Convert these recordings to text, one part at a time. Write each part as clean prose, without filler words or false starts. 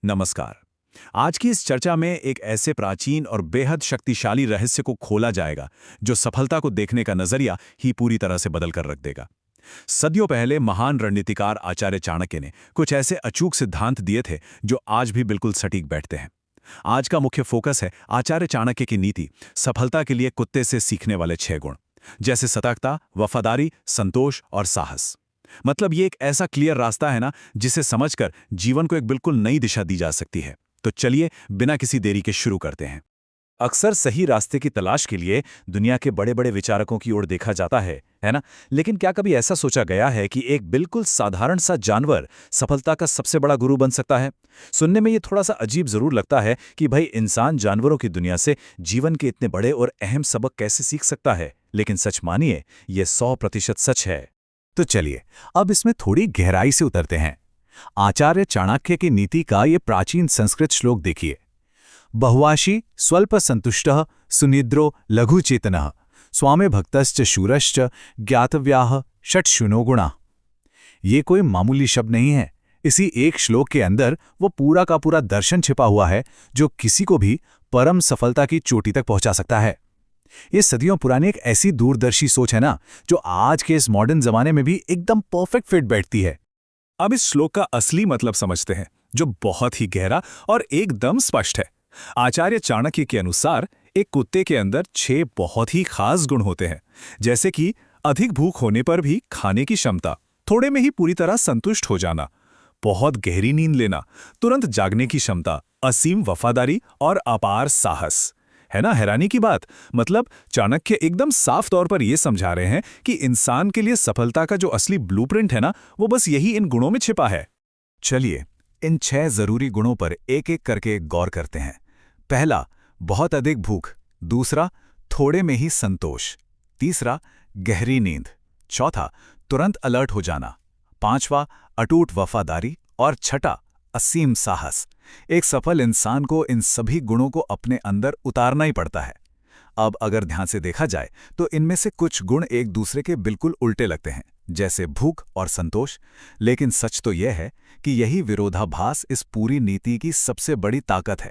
नमस्कार। आज की इस चर्चा में एक ऐसे प्राचीन और बेहद शक्तिशाली रहस्य को खोला जाएगा जो सफलता को देखने का नजरिया ही पूरी तरह से बदल कर रख देगा। सदियों पहले महान रणनीतिकार आचार्य चाणक्य ने कुछ ऐसे अचूक सिद्धांत दिए थे जो आज भी बिल्कुल सटीक बैठते हैं। आज का मुख्य फोकस है आचार्य चाणक्य की नीति, सफलता के लिए कुत्ते से सीखने वाले 6 गुण, जैसे सतर्कता, वफादारी, संतोष और साहस। मतलब ये एक ऐसा क्लियर रास्ता है ना, जिसे समझकर जीवन को एक बिल्कुल नई दिशा दी जा सकती है। तो चलिए बिना किसी देरी के शुरू करते हैं। अक्सर सही रास्ते की तलाश के लिए दुनिया के बड़े बड़े विचारकों की ओर देखा जाता है ना? लेकिन क्या कभी ऐसा सोचा गया है कि एक बिल्कुल साधारण सा जानवर सफलता का सबसे बड़ा गुरु बन सकता है? सुनने में ये थोड़ा सा अजीब जरूर लगता है कि भाई इंसान जानवरों की दुनिया से जीवन के इतने बड़े और अहम सबक कैसे सीख सकता है, लेकिन सच मानिए ये 100% सच है। तो चलिए अब इसमें थोड़ी गहराई से उतरते हैं। आचार्य चाणक्य की नीति का ये प्राचीन संस्कृत श्लोक देखिए। बहुवाशी स्वल्प संतुष्टः सुनिद्रो लघुचेतनः स्वामे भक्तश्च शूरश्च ज्ञातव्याः षट्शुनो गुणा। ये कोई मामूली शब्द नहीं है। इसी एक श्लोक के अंदर वो पूरा का पूरा दर्शन छिपा हुआ है जो किसी को भी परम सफलता की चोटी तक पहुंचा सकता है। ये सदियों पुरानी एक ऐसी दूरदर्शी सोच है ना, जो आज के इस मॉडर्न जमाने में भी एकदम परफेक्ट फिट बैठती है। अब इस श्लोक का असली मतलब समझते हैं, जो बहुत ही गहरा और एकदम स्पष्ट है। आचार्य चाणक्य के अनुसार एक कुत्ते के अंदर 6 बहुत ही खास गुण होते हैं, जैसे कि अधिक भूख होने पर भी खाने की क्षमता, थोड़े में ही पूरी तरह संतुष्ट हो जाना, बहुत गहरी नींद लेना, तुरंत जागने की क्षमता, असीम वफादारी और अपार साहस। है ना हैरानी की बात? मतलब चाणक्य एकदम साफ तौर पर यह समझा रहे हैं कि इंसान के लिए सफलता का जो असली ब्लूप्रिंट है ना, वो बस यही इन गुणों में छिपा है। चलिए इन 6 जरूरी गुणों पर एक एक करके गौर करते हैं। पहला, बहुत अधिक भूख। दूसरा, थोड़े में ही संतोष। तीसरा, गहरी नींद। चौथा, तुरंत अलर्ट हो जाना। पांचवा, अटूट वफादारी। और छठा, असीम साहस। एक सफल इंसान को इन सभी गुणों को अपने अंदर उतारना ही पड़ता है। अब अगर ध्यान से देखा जाए तो इनमें से कुछ गुण एक दूसरे के बिल्कुल उल्टे लगते हैं, जैसे भूख और संतोष। लेकिन सच तो यह है कि यही विरोधाभास इस पूरी नीति की सबसे बड़ी ताकत है।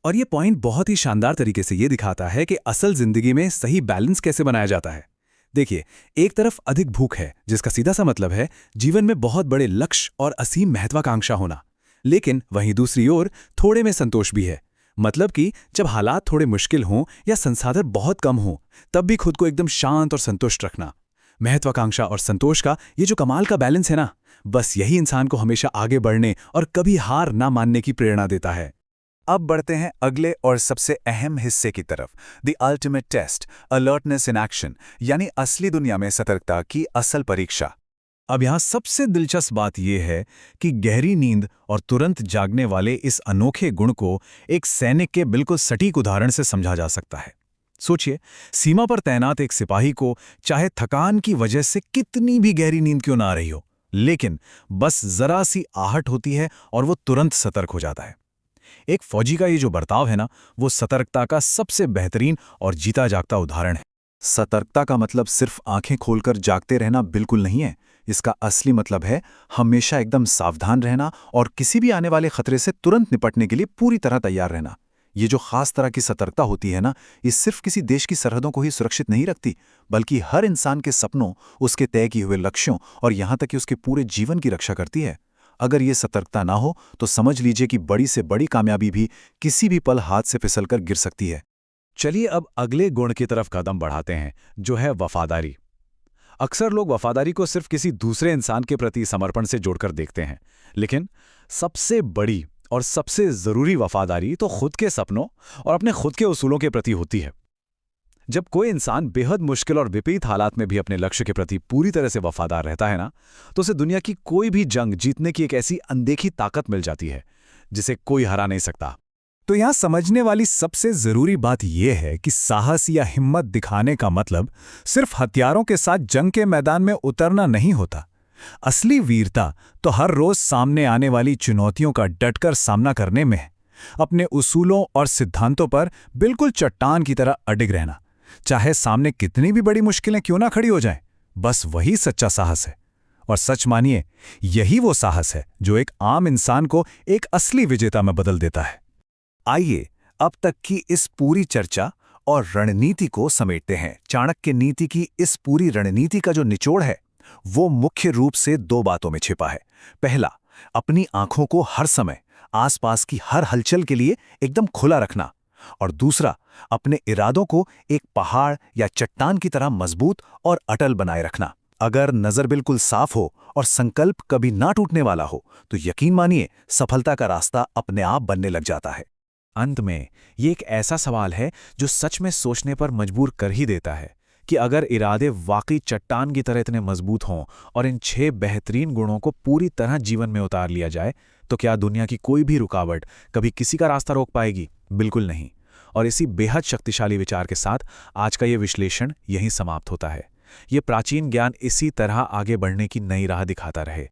और ये पॉइंट बहुत ही शानदार तरीके से ये दिखाता है कि असल जिंदगी में सही बैलेंस कैसे बनाया जाता है। देखिए, एक तरफ अधिक भूख है, जिसका सीधा सा मतलब है जीवन में बहुत बड़े लक्ष्य और असीम महत्वाकांक्षा होना। लेकिन वहीं दूसरी ओर थोड़े में संतोष भी है। मतलब कि जब हालात थोड़े मुश्किल हों या संसाधन बहुत कम हों, तब भी खुद को एकदम शांत और संतुष्ट रखना। महत्वाकांक्षा और संतोष का ये जो कमाल का बैलेंस है ना, बस यही इंसान को हमेशा आगे बढ़ने और कभी हार ना मानने की प्रेरणा देता है। अब बढ़ते हैं अगले और सबसे अहम हिस्से की तरफ, the ultimate test, alertness in action, यानी असली दुनिया में सतर्कता की असल परीक्षा। अब यहाँ सबसे दिलचस्प बात यह है कि गहरी नींद और तुरंत जागने वाले इस अनोखे गुण को एक सैनिक के बिल्कुल सटीक उदाहरण से समझा जा सकता है। सोचिए, सीमा पर तैनात एक सिपाही को चाहे थकान की वजह से कितनी भी गहरी नींद क्यों ना आ रही हो, लेकिन बस जरा सी आहट होती है और वो तुरंत सतर्क हो जाता है। एक फौजी का ये जो बर्ताव है ना, वो सतर्कता का सबसे बेहतरीन और जीता जागता उदाहरण है। सतर्कता का मतलब सिर्फ आंखें खोलकर जागते रहना बिल्कुल नहीं है। इसका असली मतलब है हमेशा एकदम सावधान रहना और किसी भी आने वाले खतरे से तुरंत निपटने के लिए पूरी तरह तैयार रहना। ये जो खास तरह की सतर्कता होती है ना, ये सिर्फ किसी देश की सरहदों को ही सुरक्षित नहीं रखती, बल्कि हर इंसान के सपनों, उसके तय किए हुए लक्ष्यों और यहाँ तक कि उसके पूरे जीवन की रक्षा करती है। अगर ये सतर्कता ना हो तो समझ लीजिए कि बड़ी से बड़ी कामयाबी भी किसी भी पल हाथ से फिसलकर गिर सकती है। चलिए अब अगले गुण की तरफ कदम बढ़ाते हैं, जो है वफादारी। अक्सर लोग वफादारी को सिर्फ किसी दूसरे इंसान के प्रति समर्पण से जोड़कर देखते हैं, लेकिन सबसे बड़ी और सबसे जरूरी वफादारी तो खुद के सपनों और अपने खुद के उसूलों के प्रति होती है। जब कोई इंसान बेहद मुश्किल और विपरीत हालात में भी अपने लक्ष्य के प्रति पूरी तरह से वफादार रहता है ना, तो उसे दुनिया की कोई भी जंग जीतने की एक ऐसी अनदेखी ताकत मिल जाती है जिसे कोई हरा नहीं सकता। तो यहां समझने वाली सबसे जरूरी बात यह है कि साहस या हिम्मत दिखाने का मतलब सिर्फ हथियारों के साथ जंग के मैदान में उतरना नहीं होता। असली वीरता तो हर रोज सामने आने वाली चुनौतियों का डटकर सामना करने में है। अपने उसूलों और सिद्धांतों पर बिल्कुल चट्टान की तरह अडिग रहना, चाहे सामने कितनी भी बड़ी मुश्किलें क्यों ना खड़ी हो जाएं। बस वही सच्चा साहस है। और सच मानिए, यही वो साहस है जो एक आम इंसान को एक असली विजेता में बदल देता है। आइए अब तक की इस पूरी चर्चा और रणनीति को समेटते हैं। चाणक्य नीति की इस पूरी रणनीति का जो निचोड़ है, वो मुख्य रूप से दो बातों में छिपा है। पहला, अपनी आंखों को हर समय आसपास की हर हलचल के लिए एकदम खुला रखना, और दूसरा, अपने इरादों को एक पहाड़ या चट्टान की तरह मजबूत और अटल बनाए रखना। अगर नजर बिल्कुल साफ हो और संकल्प कभी ना टूटने वाला हो, तो यकीन मानिए सफलता का रास्ता अपने आप बनने लग जाता है। अंत में ये एक ऐसा सवाल है जो सच में सोचने पर मजबूर कर ही देता है कि अगर इरादे वाकई चट्टान की तरह इतने मजबूत हों और इन 6 बेहतरीन गुणों को पूरी तरह जीवन में उतार लिया जाए, तो क्या दुनिया की कोई भी रुकावट कभी किसी का रास्ता रोक पाएगी? बिल्कुल नहीं। और इसी बेहद शक्तिशाली विचार के साथ आज का ये विश्लेषण यहीं समाप्त होता है। ये प्राचीन ज्ञान इसी तरह आगे बढ़ने की नई राह दिखाता रहे।